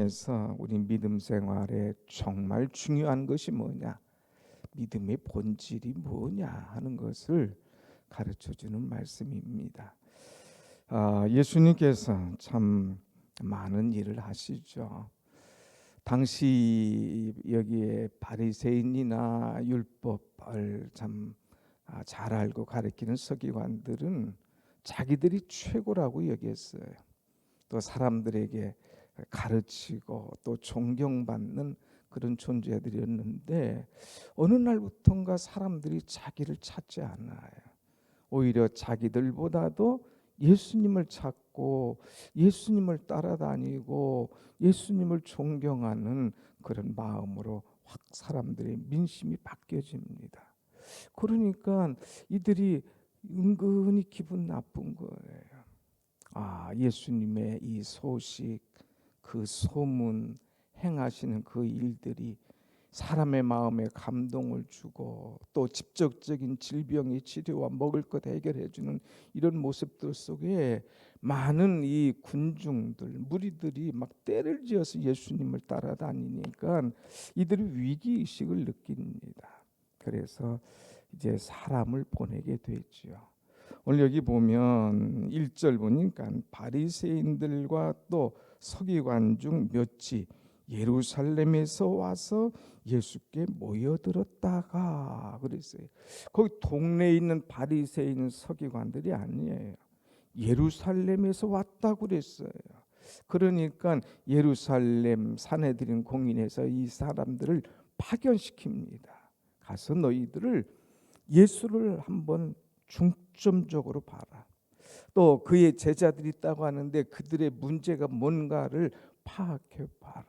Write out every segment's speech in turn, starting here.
통해서 우리 믿음 생활에 정말 중요한 것이 뭐냐, 믿음의 본질이 뭐냐 하는 것을 가르쳐주는 말씀입니다. 예수님께서 참 많은 일을 하시죠. 당시 여기에 바리새인이나 율법을 참 잘 알고 가르치는 서기관들은 자기들이 최고라고 여겼어요. 또 사람들에게 가르치고 또 존경받는 그런 존재들이었는데, 어느 날부턴가 사람들이 자기를 찾지 않아요. 오히려 자기들보다도 예수님을 찾고 예수님을 따라다니고 예수님을 존경하는 그런 마음으로 확 사람들의 민심이 바뀌어집니다. 그러니까 이들이 은근히 기분 나쁜 거예요. 예수님의 이 소식, 그 소문, 행하시는 그 일들이 사람의 마음에 감동을 주고 또 직접적인 질병의 치료와 먹을 것 해결해 주는 이런 모습들 속에 많은 이 군중들, 무리들이 막 떼를 지어서 예수님을 따라다니니까 이들이 위기의식을 느낍니다. 그래서 이제 사람을 보내게 되죠. 오늘 여기 보면 1절 보니까 바리새인들과 또 서기관 중 몇이 예루살렘에서 와서 예수께 모여들었다가 그랬어요. 거기 동네에 있는 바리새인 서기관들이 아니에요. 예루살렘에서 왔다고 그랬어요. 그러니까 예루살렘 산헤드린 공인에서 이 사람들을 파견시킵니다. 가서 너희들을 예수를 한번 중점적으로 봐라. 또 그의 제자들이 있다고 하는데 그들의 문제가 뭔가를 파악해 봐라.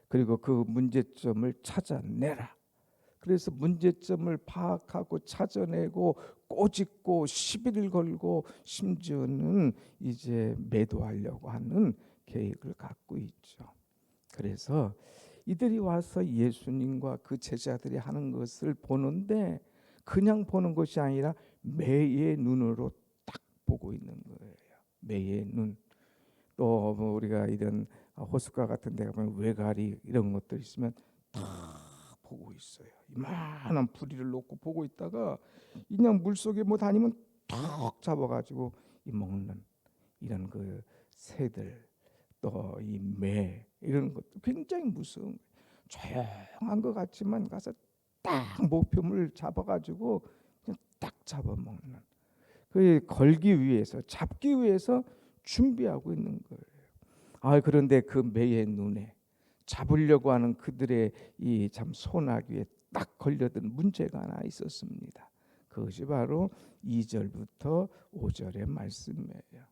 그리고 그 문제점을 찾아내라. 그래서 문제점을 파악하고 찾아내고 꼬집고 시비를 걸고 심지어는 이제 매도하려고 하는 계획을 갖고 있죠. 그래서 이들이 와서 예수님과 그 제자들이 하는 것을 보는데 그냥 보는 것이 아니라 매의 눈으로 딱 보고 있는 거예요. 매의 눈. 또 우리가 이런 호숫가 같은 데 가면 외가리 이런 것들 있으면 다 보고 있어요. 이만한 부리를 놓고 보고 있다가 그냥 물속에 뭐 다니면 탁 잡아가지고 이 먹는 이런 그 새들, 또 이 매 이런 것도 굉장히 무서운 거예요. 조용한 것 같지만 가서 딱 목표물 잡아가지고 그냥 딱 잡아먹는, 그 걸기 위해서, 잡기 위해서 준비하고 있는 거예요. 그런데 그 매의 눈에 잡으려고 하는 그들의 이 참 소나기에 딱 걸려든 문제가 하나 있었습니다. 그것이 바로 2절부터 5절의 말씀이에요.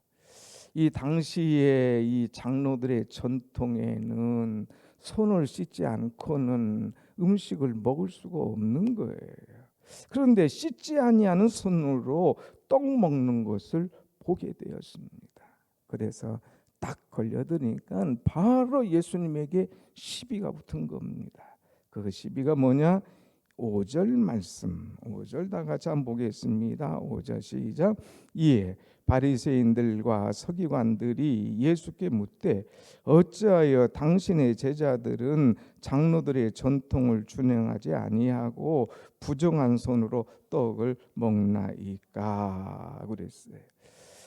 이 당시에 이 장로들의 전통에는 손을 씻지 않고는 음식을 먹을 수가 없는 거예요. 그런데 씻지 아니하는 손으로 떡 먹는 것을 보게 되었습니다. 그래서 딱 걸려드니까 바로 예수님에게 시비가 붙은 겁니다. 그 시비가 뭐냐? 5절 말씀, 5절 다 같이 한번 보겠습니다. 5절 시작. 이에 바리새인들과 서기관들이 예수께 묻되 어찌하여 당신의 제자들은 장로들의 전통을 준행하지 아니하고 부정한 손으로 떡을 먹나이까 그랬어요.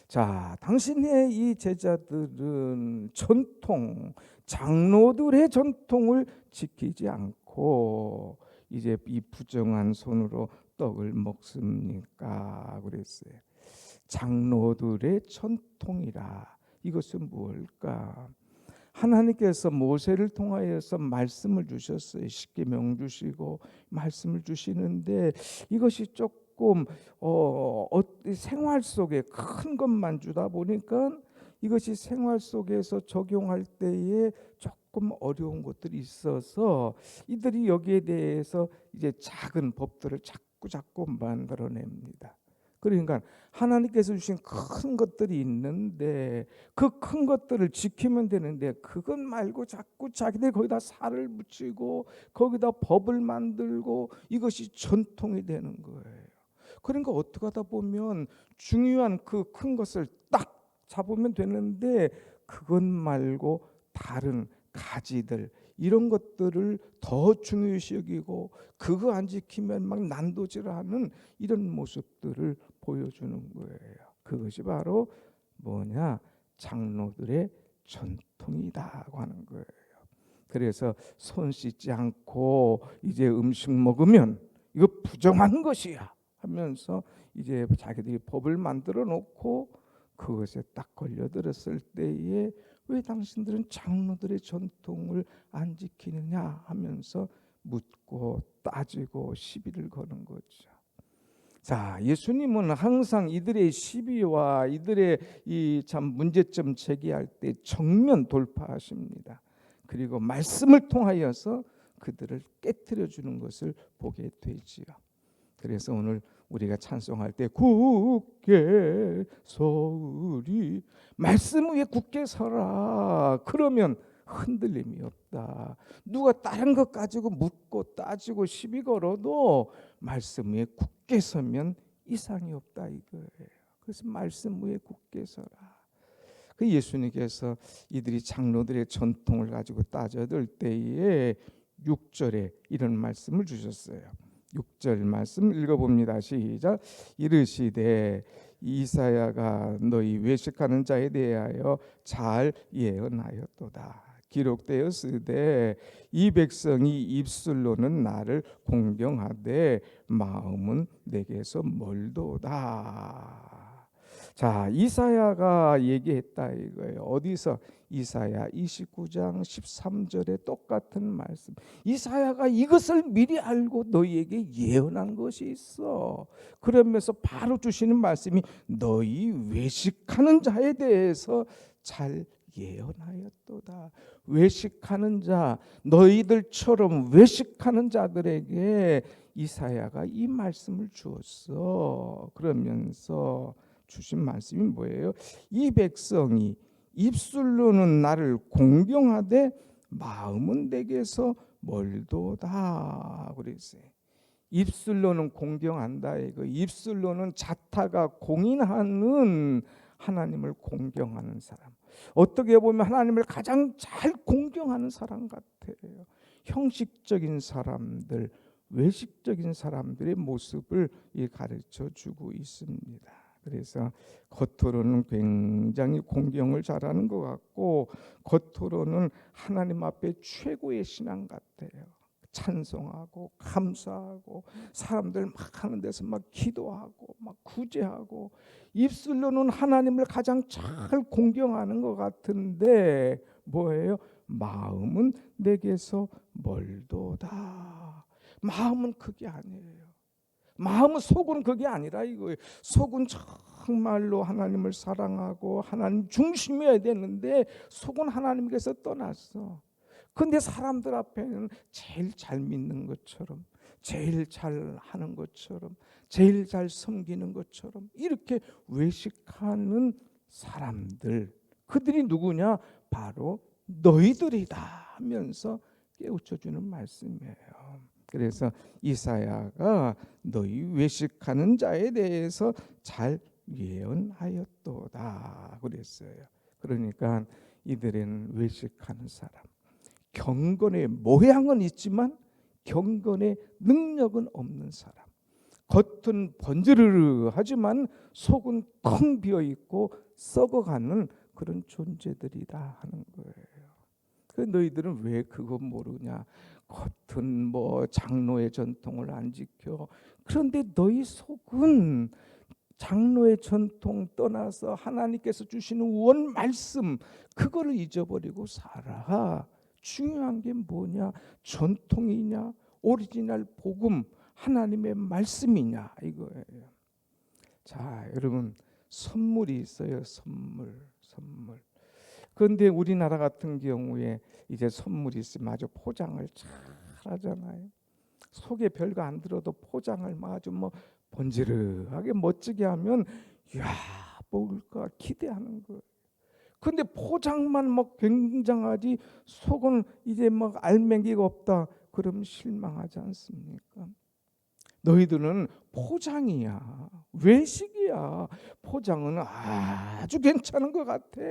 자, 당신의 이 제자들은 전통, 장로들의 전통을 지키지 않고 이제 이 부정한 손으로 떡을 먹습니까? 그랬어요. 장로들의 전통이라. 이것은 무엇일까? 하나님께서 모세를 통하여서 말씀을 주셨어요. 십계명 주시고 말씀을 주시는데 이것이 조금 생활 속에 큰 것만 주다 보니까 이것이 생활 속에서 적용할 때에 조금 어려운 것들이 있어서 이들이 여기에 대해서 이제 작은 법들을 자꾸 만들어냅니다. 그러니까 하나님께서 주신 큰 것들이 있는데 그 큰 것들을 지키면 되는데 그것 말고 자꾸 자기들 거기다 살을 붙이고 거기다 법을 만들고 이것이 전통이 되는 거예요. 그러니까 어떻게 하다 보면 중요한 그 큰 것을 딱 잡으면 되는데 그것 말고 다른 가지들 이런 것들을 더 중요시 여기고 그거 안 지키면 막 난도질하는 이런 모습들을 보여주는 거예요. 그것이 바로 뭐냐? 장로들의 전통이다고 하는 거예요. 그래서 손 씻지 않고 이제 음식 먹으면 이거 부정한 것이야 하면서 이제 자기들이 법을 만들어 놓고 그것에 딱 걸려들었을 때에 왜 당신들은 장로들의 전통을 안 지키느냐 하면서 묻고 따지고 시비를 거는 거죠. 자, 예수님은 항상 이들의 시비와 이들의 이 참 문제점 제기할 때 정면 돌파하십니다. 그리고 말씀을 통하여서 그들을 깨트려 주는 것을 보게 되지요. 그래서 오늘 우리가 찬송할 때 굳게 서으리, 말씀 위에 굳게 서라. 그러면 흔들림이 없다. 누가 다른 것 가지고 묻고 따지고 시비 걸어도 말씀 위에 굳게 서면 이상이 없다 이거예요. 그래서 말씀 위에 굳게 서라. 그 예수님께서 이들이 장로들의 전통을 가지고 따져들 때에 6절에 이런 말씀을 주셨어요. 6절 말씀 읽어봅니다. 시작. 이르시되 이사야가 너희 외식하는 자에 대하여 잘 예언하였도다. 기록되었으되 이 백성이 입술로는 나를 공경하되 마음은 내게서 멀도다. 자, 이사야가 얘기했다 이거예요. 어디서? 이사야 29장 13절에 똑같은 말씀. 이사야가 이것을 미리 알고 너희에게 예언한 것이 있어. 그러면서 바로 주시는 말씀이 너희 외식하는 자에 대해서 잘 예언하였도다. 외식하는 자, 너희들처럼 외식하는 자들에게 이사야가 이 말씀을 주었어. 그러면서 주신 말씀이 뭐예요? 이 백성이 입술로는 나를 공경하되 마음은 내게서 멀도다 그랬어요. 입술로는 공경한다 이거. 입술로는 자타가 공인하는 하나님을 공경하는 사람. 어떻게 보면 하나님을 가장 잘 공경하는 사람 같아요. 형식적인 사람들, 외식적인 사람들의 모습을 가르쳐 주고 있습니다. 그래서 겉으로는 굉장히 공경을 잘하는 것 같고 겉으로는 하나님 앞에 최고의 신앙 같아요. 찬송하고 감사하고 사람들 막 하는 데서 막 기도하고 막 구제하고 입술로는 하나님을 가장 잘 공경하는 것 같은데 뭐예요? 마음은 내게서 멀도다. 마음은 그게 아니에요. 마음은 속은 그게 아니라 이거예요. 속은 정말로 하나님을 사랑하고 하나님 중심이어야 되는데 속은 하나님께서 떠났어. 근데 사람들 앞에는 제일 잘 믿는 것처럼, 제일 잘 하는 것처럼, 제일 잘 섬기는 것처럼 이렇게 외식하는 사람들, 그들이 누구냐? 바로 너희들이다 하면서 깨우쳐주는 말씀이에요. 그래서 이사야가 너희 외식하는 자에 대해서 잘 예언하였도다 그랬어요. 그러니까 이들은 외식하는 사람, 경건의 모양은 있지만 경건의 능력은 없는 사람, 겉은 번지르르 하지만 속은 텅 비어 있고 썩어가는 그런 존재들이다 하는 거예요. 그 너희들은 왜 그거 모르냐? 겉은 뭐 장로의 전통을 안 지켜. 그런데 너희 속은 장로의 전통 떠나서 하나님께서 주시는 원 말씀 그거를 잊어버리고 살아. 중요한 게 뭐냐? 전통이냐? 오리지널 복음 하나님의 말씀이냐 이거예요. 자, 여러분 선물이 있어요. 선물. 그런데 우리나라 같은 경우에 이제 선물이 있으면 아주 포장을 잘 하잖아요. 속에 별거 안 들어도 포장을 아주 뭐 번지르하게 멋지게 하면 야 먹을까 기대하는 거예요. 근데 포장만 막 굉장하지 속은 이제 막 알맹이가 없다. 그럼 실망하지 않습니까? 너희들은 포장이야. 외식이야. 포장은 아주 괜찮은 것 같아.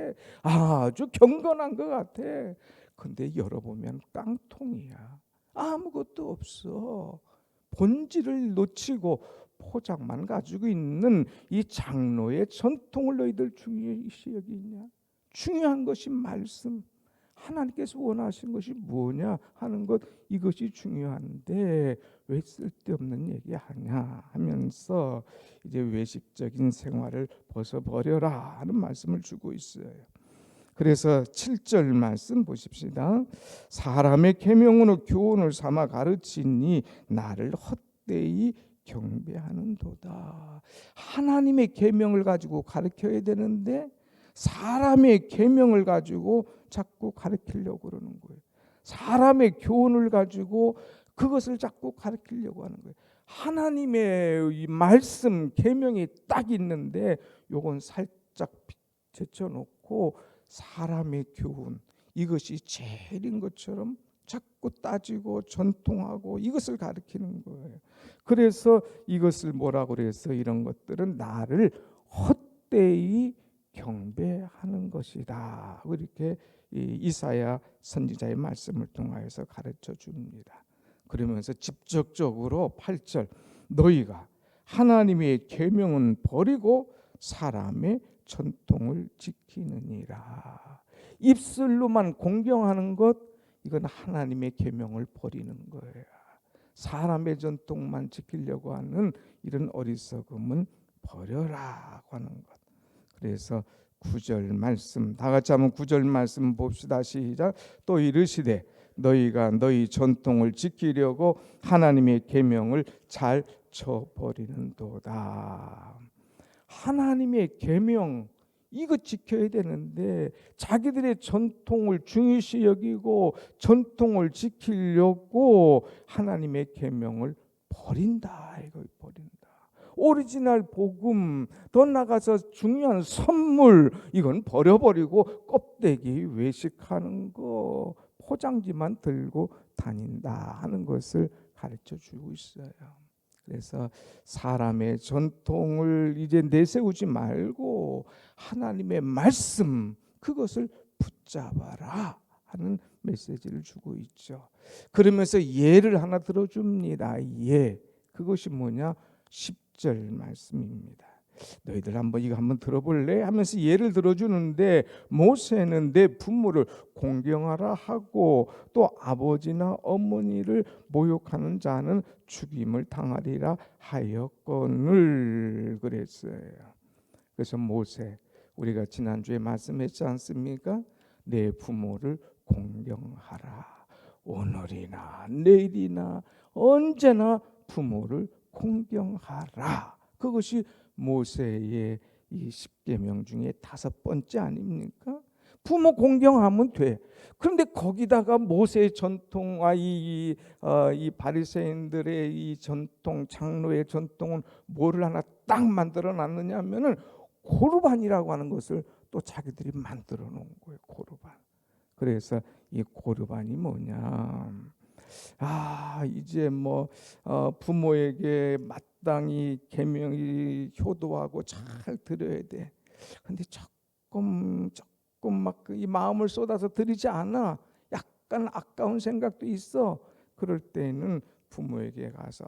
아주 경건한 것 같아. 근데 열어보면 깡통이야. 아무것도 없어. 본질을 놓치고 포장만 가지고 있는 이 장로의 전통을 너희들 중요시 여기냐? 중요한 것이 말씀. 하나님께서 원하신 것이 뭐냐 하는 것, 이것이 중요한데 왜 쓸데없는 얘기하냐 하면서 이제 외식적인 생활을 벗어버려라 하는 말씀을 주고 있어요. 그래서 7절 말씀 보십시다. 사람의 계명으로 교훈을 삼아 가르치니 나를 헛되이 경배하는도다. 하나님의 계명을 가지고 가르쳐야 되는데 사람의 계명을 가지고 자꾸 가르치려고 그러는 거예요. 사람의 교훈을 가지고 그것을 자꾸 가르치려고 하는 거예요. 하나님의 이 말씀 계명이 딱 있는데 요건 살짝 제쳐놓고 사람의 교훈, 이것이 제일인 것처럼 자꾸 따지고 전통하고 이것을 가르치는 거예요. 그래서 이것을 뭐라고 그래서 이런 것들은 나를 헛되이 경배하는 것이다. 이렇게 이사야 선지자의 말씀을 통하여서 가르쳐 줍니다. 그러면서 직접적으로 8절 너희가 하나님의 계명은 버리고 사람의 전통을 지키느니라. 입술로만 공경하는 것, 이건 하나님의 계명을 버리는 거예요. 사람의 전통만 지키려고 하는 이런 어리석음은 버려라고 하는 것. 그래서 9절 말씀, 다 같이 한번 9절 말씀 봅시다. 시작. 또 이르시되 너희가 너희 전통을 지키려고 하나님의 계명을 잘 쳐버리는도다. 하나님의 계명 이거 지켜야 되는데 자기들의 전통을 중요시 여기고 전통을 지키려고 하나님의 계명을 버린다. 이거 버린다. 오리지널 복음, 더 나가서 중요한 선물, 이건 버려버리고 껍데기 외식하는 거, 포장지만 들고 다닌다 하는 것을 가르쳐 주고 있어요. 그래서 사람의 전통을 이제 내세우지 말고 하나님의 말씀, 그것을 붙잡아라 하는 메시지를 주고 있죠. 그러면서 예를 하나 들어줍니다. 예, 그것이 뭐냐? 10절 말씀입니다. 너희들 이거 한번 들어볼래? 하면서 예를 들어주는데 모세는 내 부모를 공경하라 하고 또 아버지나 어머니를 모욕하는 자는 죽임을 당하리라 하였거늘 그랬어요. 그래서 모세, 우리가 지난주에 말씀했지 않습니까? 내 부모를 공경하라. 오늘이나 내일이나 언제나 부모를 공경하라. 그것이 모세의 이 10계명 중에 5번째 아닙니까? 부모 공경하면 돼. 그런데 거기다가 모세의 전통과 이 바리새인들의 이 전통, 장로의 전통은 뭐를 하나 딱 만들어 놨느냐 하면은 고르반이라고 하는 것을 또 자기들이 만들어 놓은 거예요. 고르반. 그래서 이 고르반이 뭐냐? 이제 부모에게 마땅히 계명이 효도하고 잘 드려야 돼. 근데 조금 막 이 마음을 쏟아서 드리지 않아. 약간 아까운 생각도 있어. 그럴 때는 부모에게 가서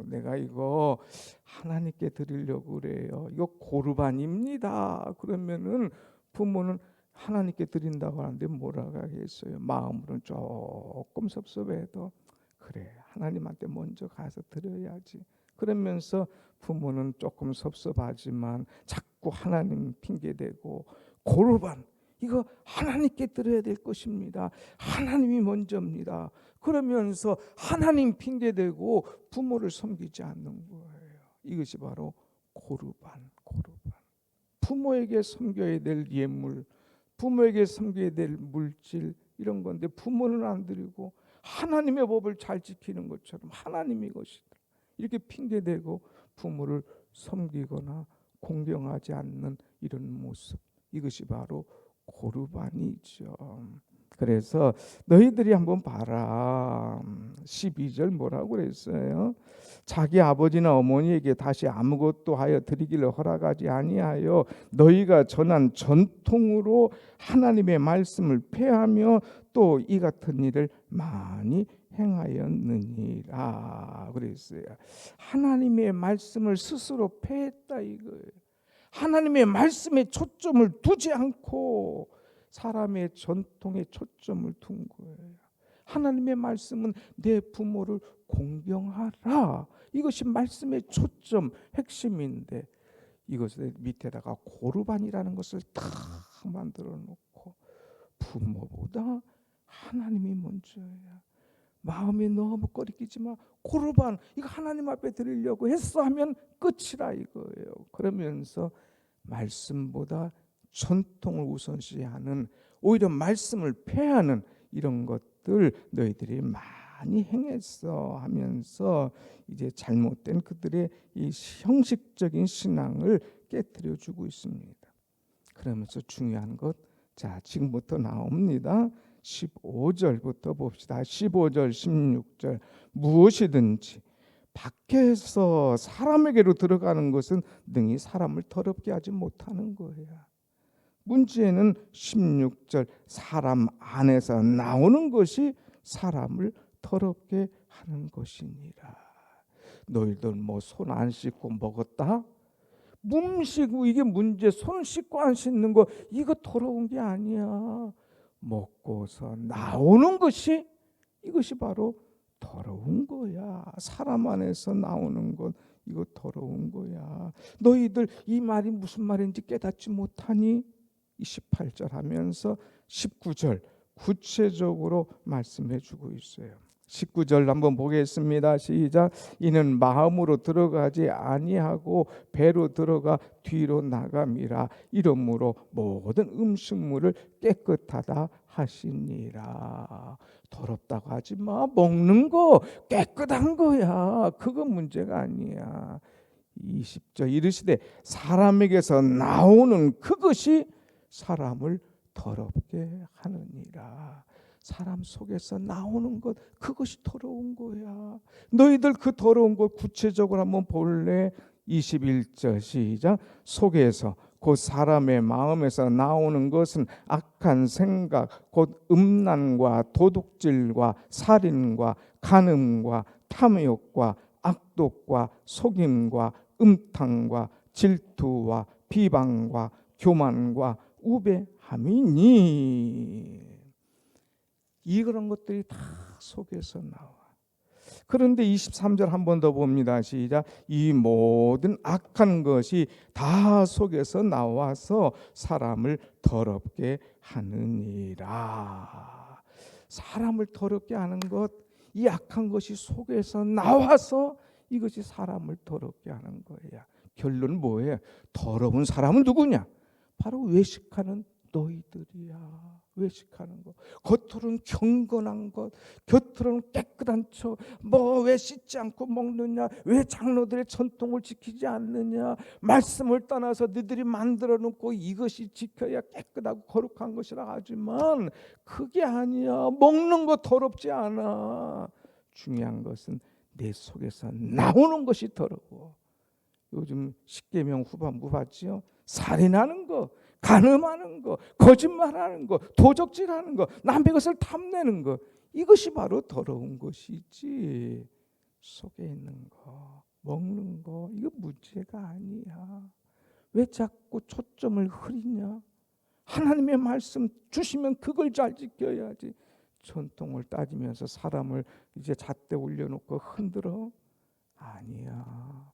내가 이거 하나님께 드리려고 그래요. 이거 고르반입니다. 그러면은 부모는 하나님께 드린다고 하는데 뭐라고 하겠어요? 마음으로는 조금 섭섭해도 그래, 하나님한테 먼저 가서 드려야지. 그러면서 부모는 조금 섭섭하지만 자꾸 하나님 핑계대고 고르반, 이거 하나님께 드려야 될 것입니다. 하나님이 먼저입니다. 그러면서 하나님 핑계대고 부모를 섬기지 않는 거예요. 이것이 바로 고르반. 부모에게 섬겨야 될 예물, 부모에게 섬겨야 될 물질, 이런 건데 부모는 안 드리고 하나님의 법을 잘 지키는 것처럼 하나님이 것이다, 이렇게 핑계대고 부모를 섬기거나 공경하지 않는 이런 모습, 이것이 바로 고르반이죠. 그래서 너희들이 한번 봐라. 12절 뭐라고 그랬어요? 자기 아버지나 어머니에게 다시 아무것도 하여 드리기를 허락하지 아니하여 너희가 전한 전통으로 하나님의 말씀을 폐하며 또 이 같은 일을 많이 행하였느니라 그랬어요. 하나님의 말씀을 스스로 폐했다 이거예요. 하나님의 말씀에 초점을 두지 않고 사람의 전통에 초점을 둔 거예요. 하나님의 말씀은 내 부모를 공경하라. 이것이 말씀의 초점, 핵심인데 이것을 밑에다가 고르반이라는 것을 딱 만들어 놓고 부모보다 하나님이 먼저야. 마음에 너무 꺼리끼지 마. 고르반 이거 하나님 앞에 드리려고 했어 하면 끝이라 이거예요. 그러면서 말씀보다 전통을 우선시하는 오히려 말씀을 폐하는 이런 것들 너희들이 많이 행했어 하면서 이제 잘못된 그들의 이 형식적인 신앙을 깨뜨려 주고 있습니다. 그러면서 중요한 것, 자 지금부터 나옵니다. 15절부터 봅시다. 15절 16절 무엇이든지 밖에서 사람에게로 들어가는 것은 능히 사람을 더럽게 하지 못하는 거야. 문제는 16절 사람 안에서 나오는 것이 사람을 더럽게 하는 것이니라. 너희들 뭐 손 안 씻고 먹었다? 몸 씻고 이게 문제. 손 씻고 안 씻는 거 이거 더러운 게 아니야. 먹고서 나오는 것이 이것이 바로 더러운 거야. 사람 안에서 나오는 것 이거 더러운 거야. 너희들 이 말이 무슨 말인지 깨닫지 못하니? 28절 하면서 19절 구체적으로 말씀해 주고 있어요. 19절 한번 보겠습니다. 시작. 이는 마음으로 들어가지 아니하고 배로 들어가 뒤로 나감이라. 이러므로 모든 음식물을 깨끗하다 하시니라. 더럽다고 하지 마. 먹는 거 깨끗한 거야. 그거 문제가 아니야. 20절 이르시되 사람에게서 나오는 그것이 사람을 더럽게 하느니라. 사람 속에서 나오는 것 그것이 더러운 거야. 너희들 그 더러운 것 구체적으로 한번 볼래? 21절 시작. 속에서 곧 사람의 마음에서 나오는 것은 악한 생각 곧 음란과 도둑질과 살인과 간음과 탐욕과 악독과 속임과 음탕과 질투와 비방과 교만과 우매함이니. 이런 것들이 다 속에서 나와. 그런데 23절 한 번 더 봅니다. 시작. 이 모든 악한 것이 다 속에서 나와서 사람을 더럽게 하느니라. 사람을 더럽게 하는 것, 이 악한 것이 속에서 나와서 이것이 사람을 더럽게 하는 거야. 결론은 뭐예요? 더러운 사람은 누구냐? 바로 외식하는 너희들이야. 외식하는 것. 겉으로는 경건한 것, 겉으로는 깨끗한 척. 뭐 왜 씻지 않고 먹느냐? 왜 장로들의 전통을 지키지 않느냐? 말씀을 떠나서 너희들이 만들어 놓고 이것이 지켜야 깨끗하고 거룩한 것이라 하지만 그게 아니야. 먹는 거 더럽지 않아. 중요한 것은 내 속에서 나오는 것이 더러워. 요즘 십계명 후반부 봤지요? 살인하는 거, 간음하는 거, 거짓말하는 거, 도적질하는 거, 남의 것을 탐내는 거, 이것이 바로 더러운 것이지. 속에 있는 거, 먹는 거, 이거 문제가 아니야. 왜 자꾸 초점을 흐리냐? 하나님의 말씀 주시면 그걸 잘 지켜야지. 전통을 따지면서 사람을 이제 잣대 올려놓고 흔들어? 아니야.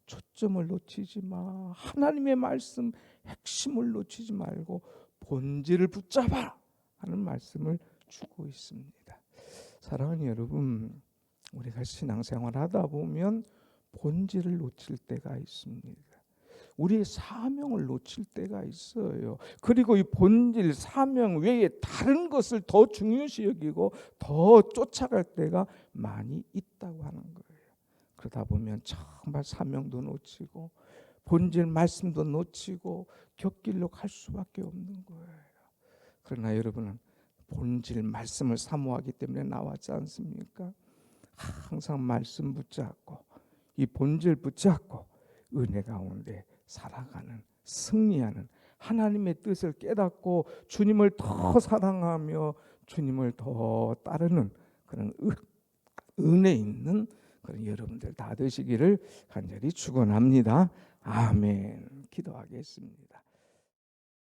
초점을 놓치지 마. 하나님의 말씀 핵심을 놓치지 말고 본질을 붙잡아 하는 말씀을 주고 있습니다. 사랑하는 여러분, 우리가 신앙생활 하다 보면 본질을 놓칠 때가 있습니다. 우리의 사명을 놓칠 때가 있어요. 그리고 이 본질, 사명 외에 다른 것을 더 중요시 여기고 더 쫓아갈 때가 많이 있다고 하는 거예요. 그러다 보면 정말 사명도 놓치고 본질 말씀도 놓치고 곁길로 갈 수밖에 없는 거예요. 그러나 여러분은 본질 말씀을 사모하기 때문에 나왔지 않습니까? 항상 말씀 붙잡고 이 본질 붙잡고 은혜 가운데 살아가는, 승리하는, 하나님의 뜻을 깨닫고 주님을 더 사랑하며 주님을 더 따르는 그런 은혜 있는 그런 여러분들 다 되시기를 간절히 축원합니다. 아멘. 기도하겠습니다.